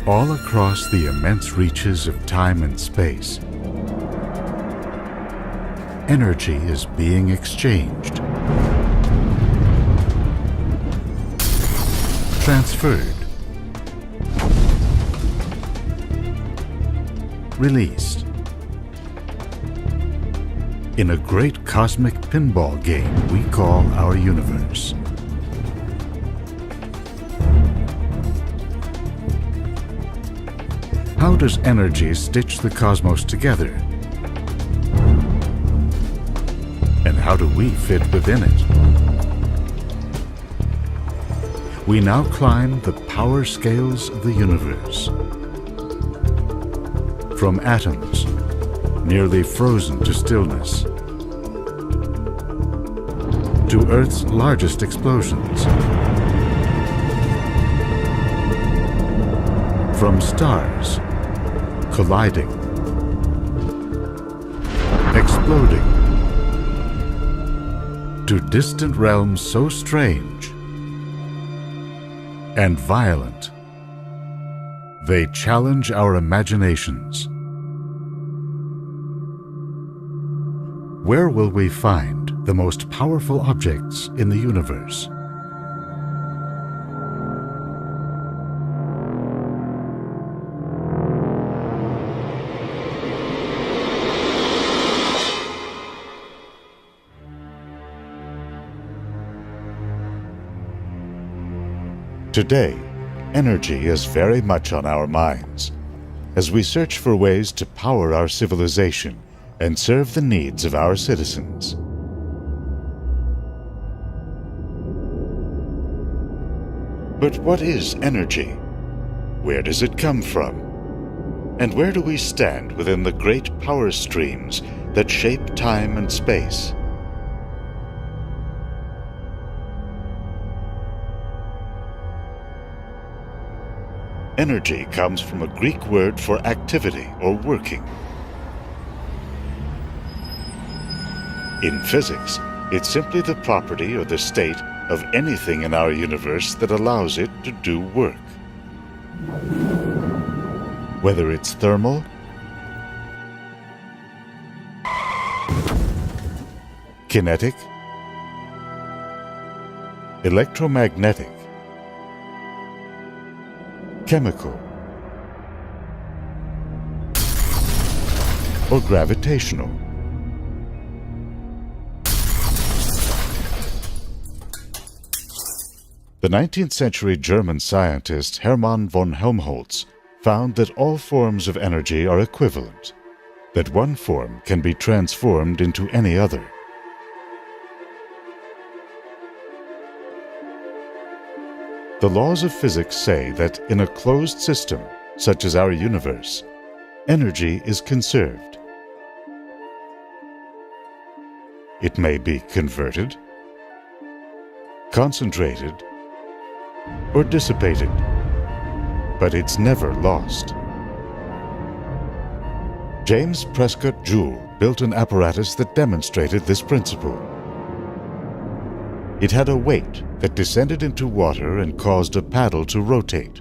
All across the immense reaches of time and space, energy is being exchanged, transferred, released. In a great cosmic pinball game we call our universe. How does energy stitch the cosmos together? And how do we fit within it? We now climb the power scales of the universe. From atoms, nearly frozen to stillness, to Earth's largest explosions. From stars, colliding, exploding, to distant realms so strange and violent, they challenge our imaginations. Where will we find the most powerful objects in the universe? Today, energy is very much on our minds as we search for ways to power our civilization and serve the needs of our citizens. But what is energy? Where does it come from? And where do we stand within the great power streams that shape time and space? Energy comes from a Greek word for activity or working. In physics, it's simply the property or the state of anything in our universe that allows it to do work. Whether it's thermal, kinetic, electromagnetic, chemical, or gravitational. The 19th century German scientist Hermann von Helmholtz found that all forms of energy are equivalent, that one form can be transformed into any other. The laws of physics say that in a closed system, such as our universe, energy is conserved. It may be converted, concentrated, or dissipated, but it's never lost. James Prescott Joule built an apparatus that demonstrated this principle. It had a weight that descended into water and caused a paddle to rotate.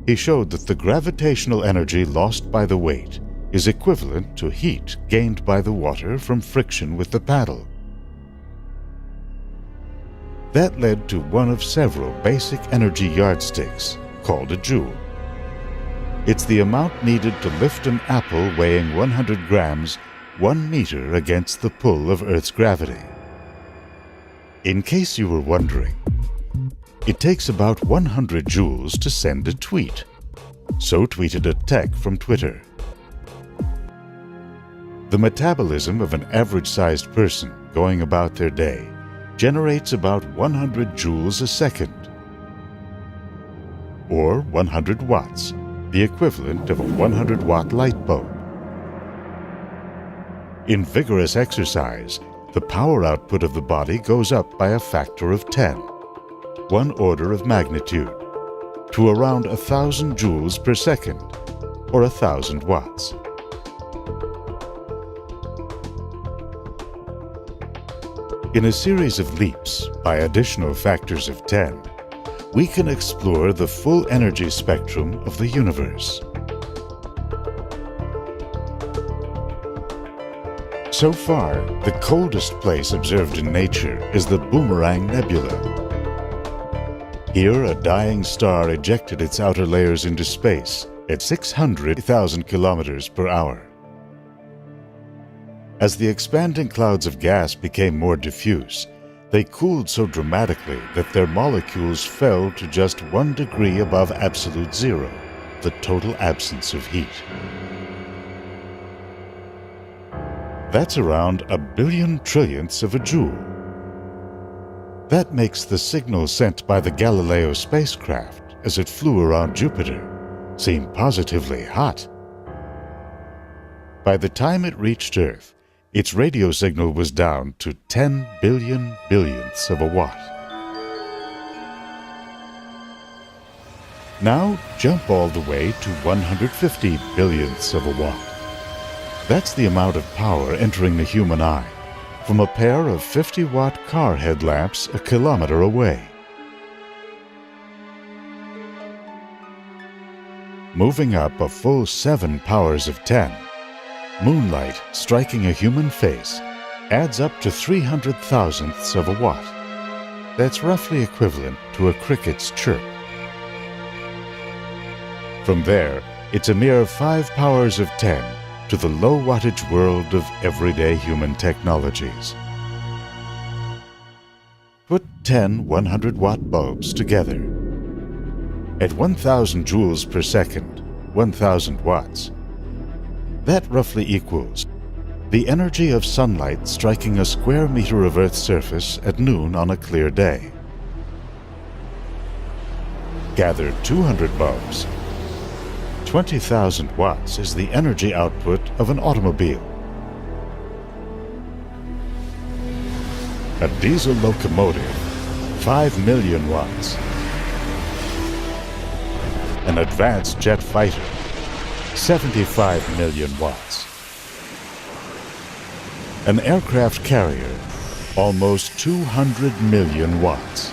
He showed that the gravitational energy lost by the weight is equivalent to heat gained by the water from friction with the paddle. That led to one of several basic energy yardsticks called a joule. It's the amount needed to lift an apple weighing 100 grams 1 meter against the pull of Earth's gravity. In case you were wondering, it takes about 100 joules to send a tweet. So tweeted a tech from Twitter. The metabolism of an average-sized person going about their day generates about 100 joules a second, or 100 watts, the equivalent of a 100-watt light bulb. In vigorous exercise, the power output of the body goes up by a factor of 10, one order of magnitude, to around 1,000 joules per second, or 1,000 watts. In a series of leaps by additional factors of 10, we can explore the full energy spectrum of the universe. So far, the coldest place observed in nature is the Boomerang Nebula. Here, a dying star ejected its outer layers into space at 600,000 kilometers per hour. As the expanding clouds of gas became more diffuse, they cooled so dramatically that their molecules fell to just 1 degree above absolute zero, the total absence of heat. That's around 1 billion trillionths of a joule. That makes the signal sent by the Galileo spacecraft as it flew around Jupiter seem positively hot. By the time it reached Earth, its radio signal was down to 10 billion billionths of a watt. Now jump all the way to 150 billionths of a watt. That's the amount of power entering the human eye from a pair of 50-watt car headlamps a kilometer away. Moving up a full 7 powers of 10, moonlight striking a human face adds up to 300 thousandths of a watt. That's roughly equivalent to a cricket's chirp. From there, it's a mere 5 powers of 10 to the low wattage world of everyday human technologies. Put 10 100-watt bulbs together. At 1,000 joules per second, 1,000 watts, that roughly equals the energy of sunlight striking a square meter of Earth's surface at noon on a clear day. Gather 200 bulbs. 20,000 watts is the energy output of an automobile. A diesel locomotive, 5 million watts. An advanced jet fighter, 75 million watts. An aircraft carrier, almost 200 million watts.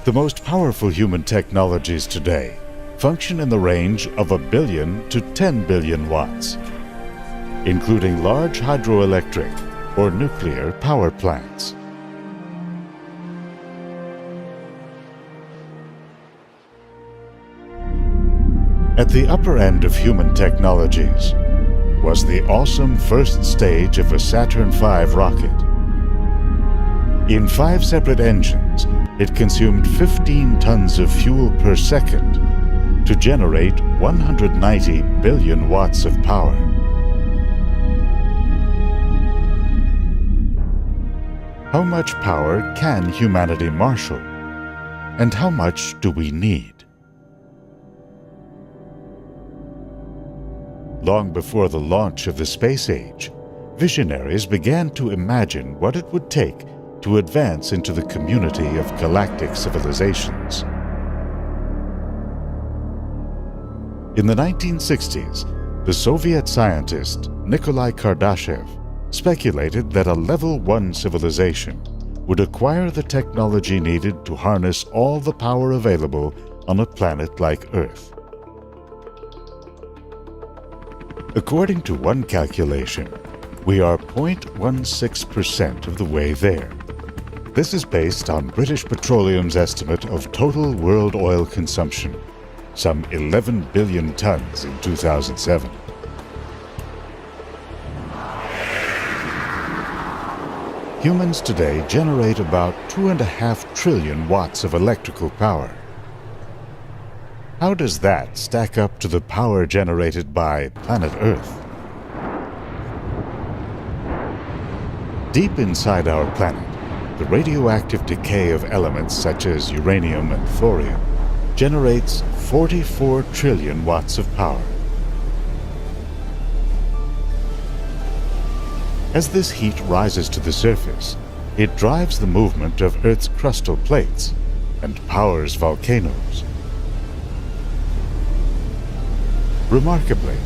The most powerful human technologies today function in the range of 1 billion to 10 billion watts, including large hydroelectric or nuclear power plants. At the upper end of human technologies was the awesome first stage of a Saturn V rocket. In 5 separate engines, it consumed 15 tons of fuel per second to generate 190 billion watts of power. How much power can humanity marshal? And how much do we need? Long before the launch of the space age, visionaries began to imagine what it would take to advance into the community of galactic civilizations. In the 1960s, the Soviet scientist Nikolai Kardashev speculated that a Level 1 civilization would acquire the technology needed to harness all the power available on a planet like Earth. According to one calculation, we are 0.16% of the way there. This is based on British Petroleum's estimate of total world oil consumption, some 11 billion tons in 2007. Humans today generate about 2.5 trillion watts of electrical power. How does that stack up to the power generated by planet Earth? Deep inside our planet, the radioactive decay of elements such as uranium and thorium generates 44 trillion watts of power. As this heat rises to the surface, it drives the movement of Earth's crustal plates and powers volcanoes. Remarkably,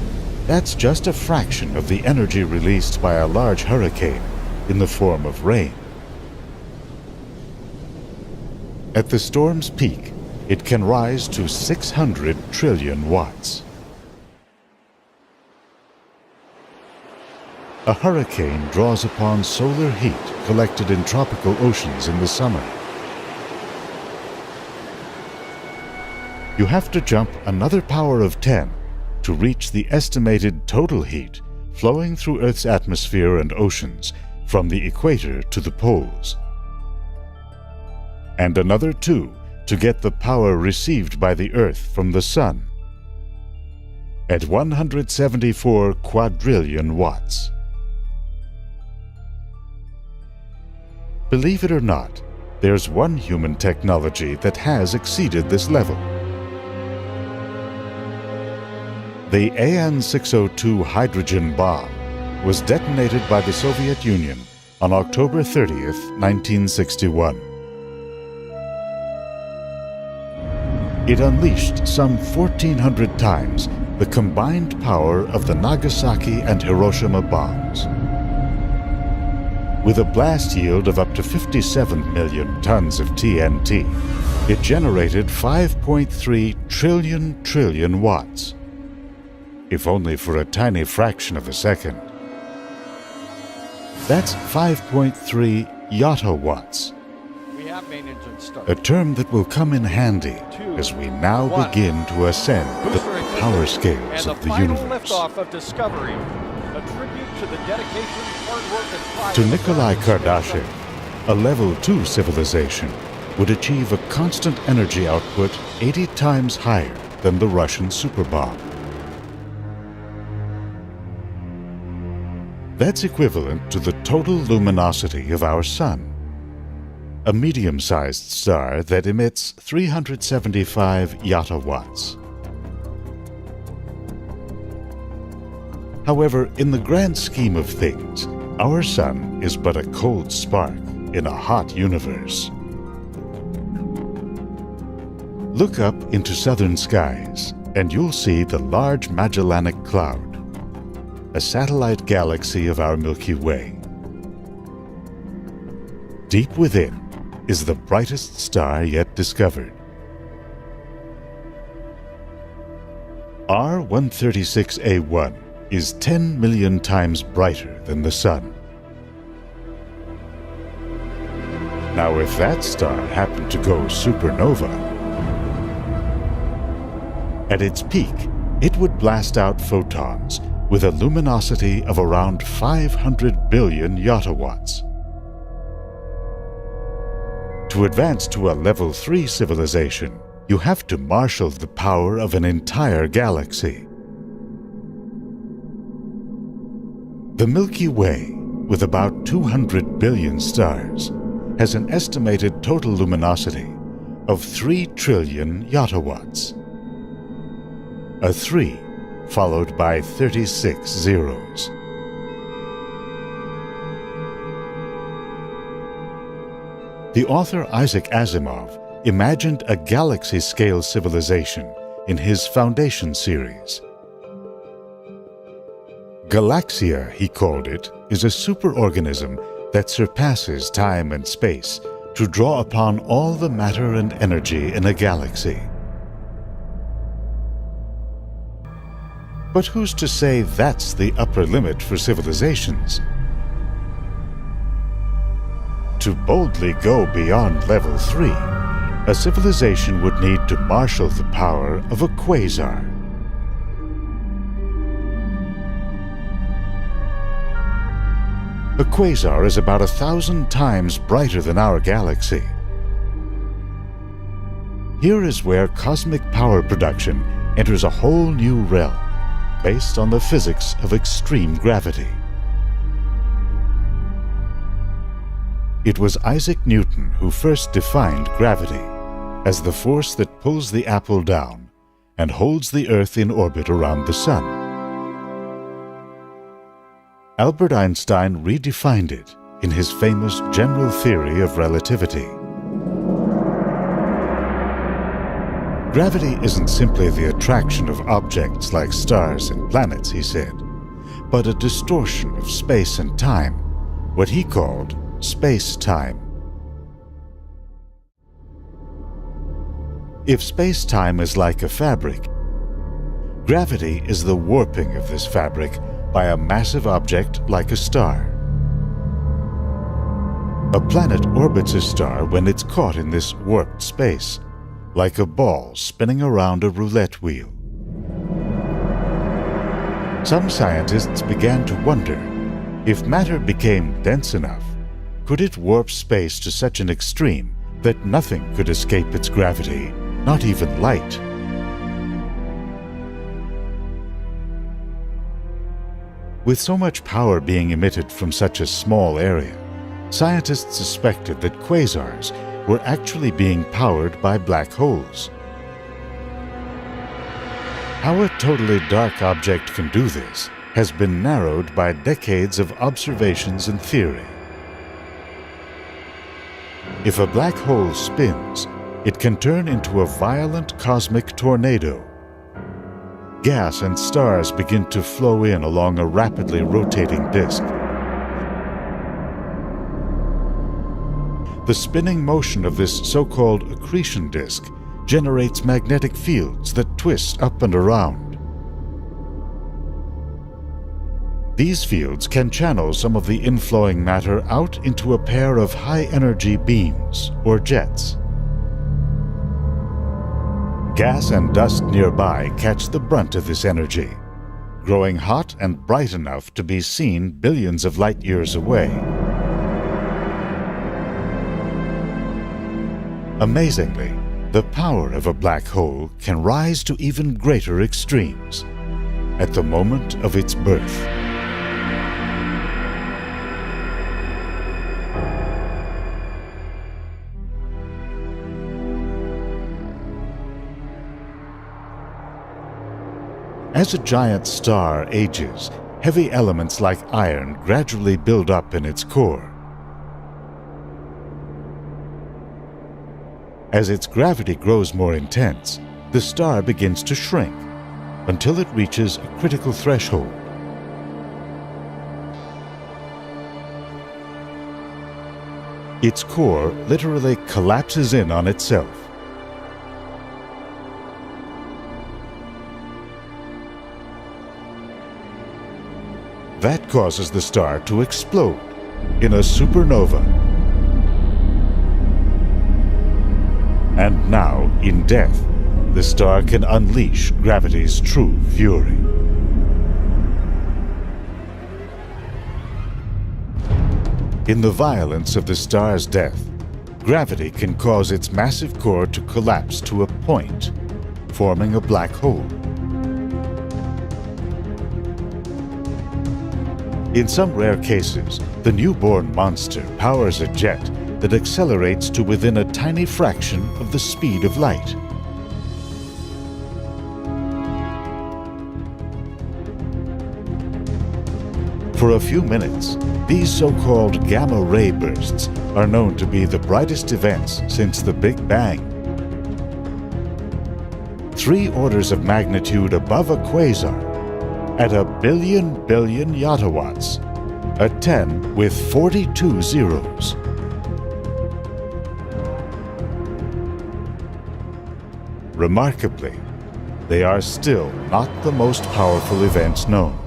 that's just a fraction of the energy released by a large hurricane in the form of rain. At the storm's peak, it can rise to 600 trillion watts. A hurricane draws upon solar heat collected in tropical oceans in the summer. You have to jump another power of 10 to reach the estimated total heat flowing through Earth's atmosphere and oceans from the equator to the poles. And another 2 to get the power received by the Earth from the Sun at 174 quadrillion watts. Believe it or not, there's one human technology that has exceeded this level. The AN-602 hydrogen bomb was detonated by the Soviet Union on October 30th, 1961. It unleashed some 1,400 times the combined power of the Nagasaki and Hiroshima bombs. With a blast yield of up to 57 million tons of TNT, it generated 5.3 trillion watts, if only for a tiny fraction of a second. That's 5.3 yottawatts, a term that will come in handy as we now begin to ascend the power scales of the universe. To Nikolai Kardashev, a level 2 civilization would achieve a constant energy output 80 times higher than the Russian superbomb. That's equivalent to the total luminosity of our Sun, a medium-sized star that emits 375 yottawatts. However, in the grand scheme of things, our Sun is but a cold spark in a hot universe. Look up into southern skies, and you'll see the Large Magellanic Cloud, a satellite galaxy of our Milky Way. Deep within is the brightest star yet discovered. R136A1 is 10 million times brighter than the Sun. Now, if that star happened to go supernova, at its peak, it would blast out photons with a luminosity of around 500 billion yottawatts. To advance to a level 3 civilization, you have to marshal the power of an entire galaxy. The Milky Way, with about 200 billion stars, has an estimated total luminosity of 3 trillion yottawatts. A 3 followed by 36 zeros. The author Isaac Asimov imagined a galaxy-scale civilization in his Foundation series. Galaxia, he called it, is a superorganism that surpasses time and space to draw upon all the matter and energy in a galaxy. But who's to say that's the upper limit for civilizations? To boldly go beyond level 3, a civilization would need to marshal the power of a quasar. A quasar is about 1,000 times brighter than our galaxy. Here is where cosmic power production enters a whole new realm, based on the physics of extreme gravity. It was Isaac Newton who first defined gravity as the force that pulls the apple down and holds the Earth in orbit around the Sun. Albert Einstein redefined it in his famous general theory of relativity. Gravity isn't simply the attraction of objects like stars and planets, he said, but a distortion of space and time, what he called space-time. If space-time is like a fabric, gravity is the warping of this fabric by a massive object like a star. A planet orbits a star when it's caught in this warped space, like a ball spinning around a roulette wheel. Some scientists began to wonder, if matter became dense enough, could it warp space to such an extreme that nothing could escape its gravity, not even light? With so much power being emitted from such a small area, scientists suspected that quasars were actually being powered by black holes. How a totally dark object can do this has been narrowed by decades of observations and theory. If a black hole spins, it can turn into a violent cosmic tornado. Gas and stars begin to flow in along a rapidly rotating disk. The spinning motion of this so-called accretion disk generates magnetic fields that twist up and around. These fields can channel some of the inflowing matter out into a pair of high-energy beams, or jets. Gas and dust nearby catch the brunt of this energy, growing hot and bright enough to be seen billions of light-years away. Amazingly, the power of a black hole can rise to even greater extremes at the moment of its birth. As a giant star ages, heavy elements like iron gradually build up in its core. As its gravity grows more intense, the star begins to shrink until it reaches a critical threshold. Its core literally collapses in on itself. That causes the star to explode in a supernova. And now, in death, the star can unleash gravity's true fury. In the violence of the star's death, gravity can cause its massive core to collapse to a point, forming a black hole. In some rare cases, the newborn monster powers a jet that accelerates to within a tiny fraction of the speed of light. For a few minutes, these so-called gamma-ray bursts are known to be the brightest events since the Big Bang. 3 orders of magnitude above a quasar, at a billion yottawatts, a 10 with 42 zeros. Remarkably, they are still not the most powerful events known.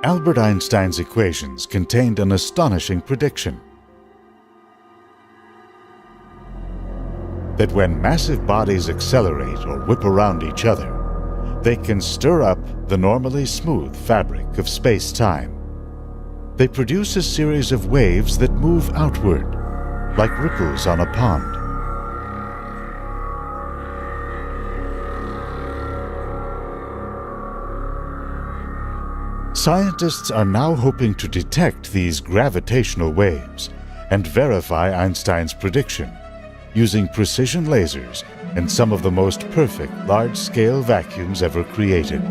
Albert Einstein's equations contained an astonishing prediction: that when massive bodies accelerate or whip around each other, they can stir up the normally smooth fabric of space-time. They produce a series of waves that move outward, like ripples on a pond. Scientists are now hoping to detect these gravitational waves and verify Einstein's prediction using precision lasers and some of the most perfect large-scale vacuums ever created.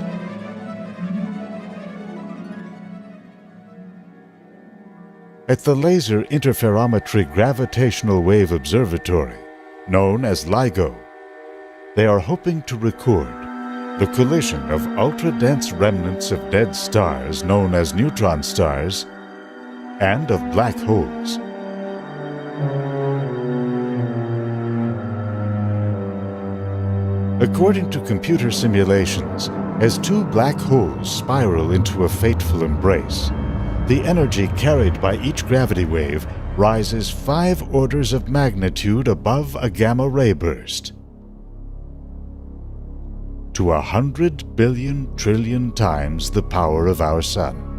At the Laser Interferometry Gravitational Wave Observatory, known as LIGO, they are hoping to record the collision of ultra-dense remnants of dead stars known as neutron stars and of black holes. According to computer simulations, as two black holes spiral into a fateful embrace, the energy carried by each gravity wave rises 5 orders of magnitude above a gamma-ray burst to 100 billion trillion times the power of our Sun.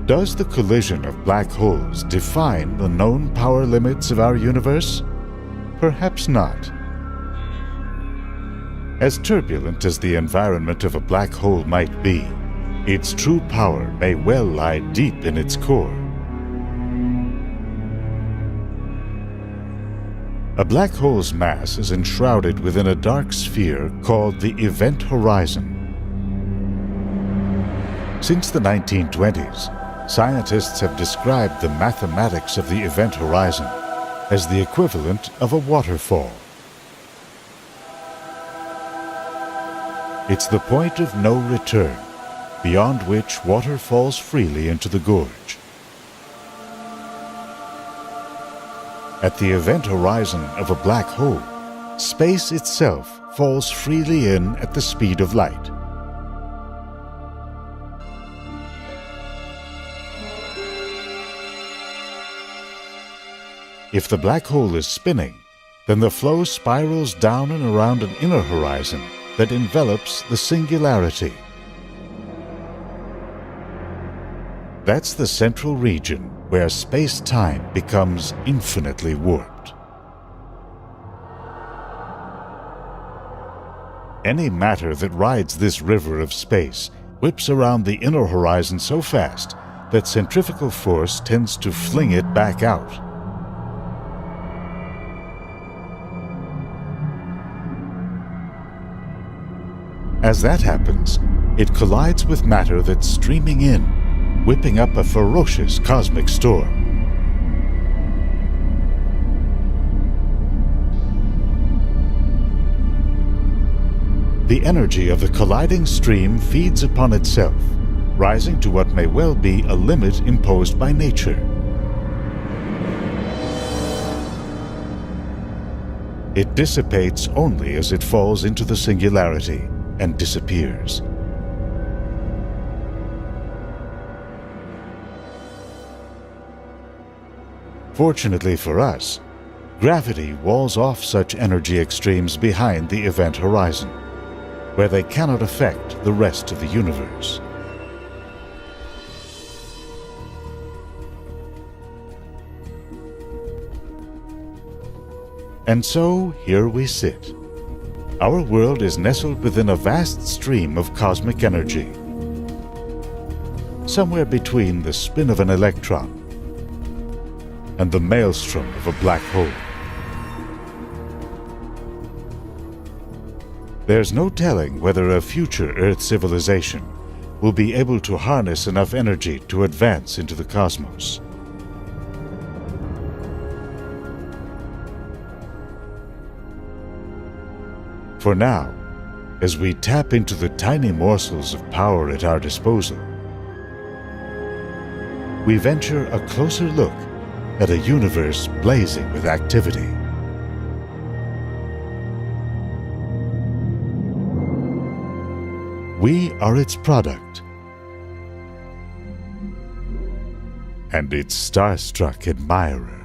Does the collision of black holes define the known power limits of our universe? Perhaps not. As turbulent as the environment of a black hole might be, its true power may well lie deep in its core. A black hole's mass is enshrouded within a dark sphere called the event horizon. Since the 1920s, scientists have described the mathematics of the event horizon as the equivalent of a waterfall. It's the point of no return, beyond which water falls freely into the gorge. At the event horizon of a black hole, space itself falls freely in at the speed of light. If the black hole is spinning, then the flow spirals down and around an inner horizon that envelops the singularity. That's the central region where space-time becomes infinitely warped. Any matter that rides this river of space whips around the inner horizon so fast that centrifugal force tends to fling it back out. As that happens, it collides with matter that's streaming in, whipping up a ferocious cosmic storm. The energy of the colliding stream feeds upon itself, rising to what may well be a limit imposed by nature. It dissipates only as it falls into the singularity and disappears. Fortunately for us, gravity walls off such energy extremes behind the event horizon, where they cannot affect the rest of the universe. And so here we sit. Our world is nestled within a vast stream of cosmic energy, somewhere between the spin of an electron and the maelstrom of a black hole. There's no telling whether a future Earth civilization will be able to harness enough energy to advance into the cosmos. For now, as we tap into the tiny morsels of power at our disposal, we venture a closer look at a universe blazing with activity. We are its product, and its starstruck admirer.